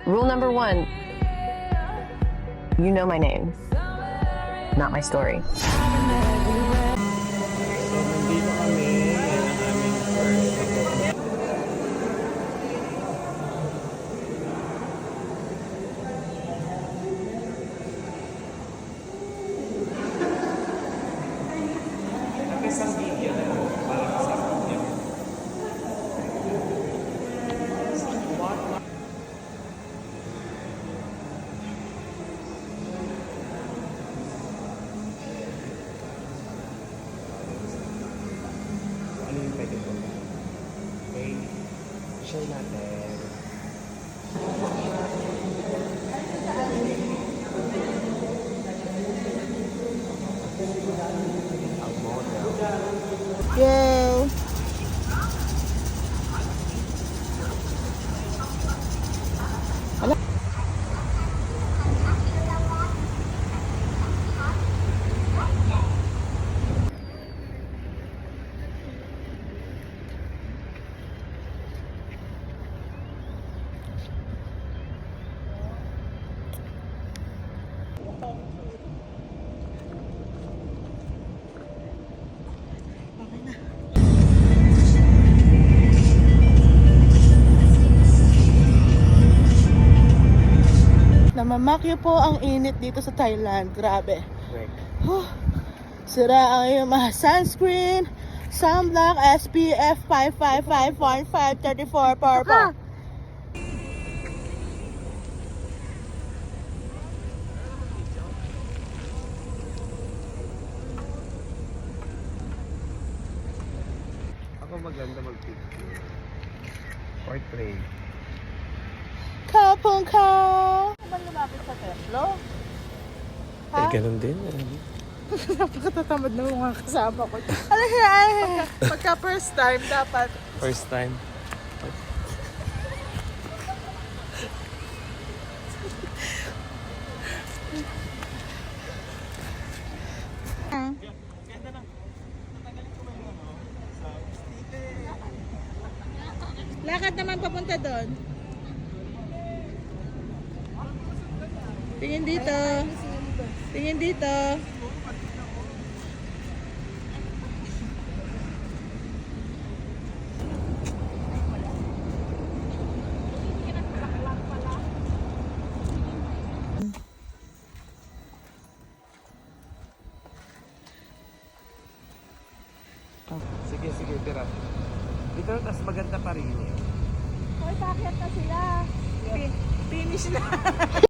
Rule number one, you know my name, not my story. So, nandito kami. Yan ang aming first. Isang video na para kasama niya. Ano yung pwede ko? Okay. Share natin. Ang model. Yay! Namamakyo po ang init dito sa Thailand. Grabe. Correct. Sira ang iyong mga sunscreen, sunblock, SPF 555.534 purple. Ako maganda mag-picture. Portrait. Kapong ka! Naman lumapit sa templo? Ha? Eh, ganun din. Napakatatamad na mga kasama ko. Alam niya, pagka first time, dapat First time. lakad naman papunta doon. Tingin dito. Tingin dito. Sige, sige, tira. Dito, tas maganda pa rin. Hoy, bakit na sila? Finish na.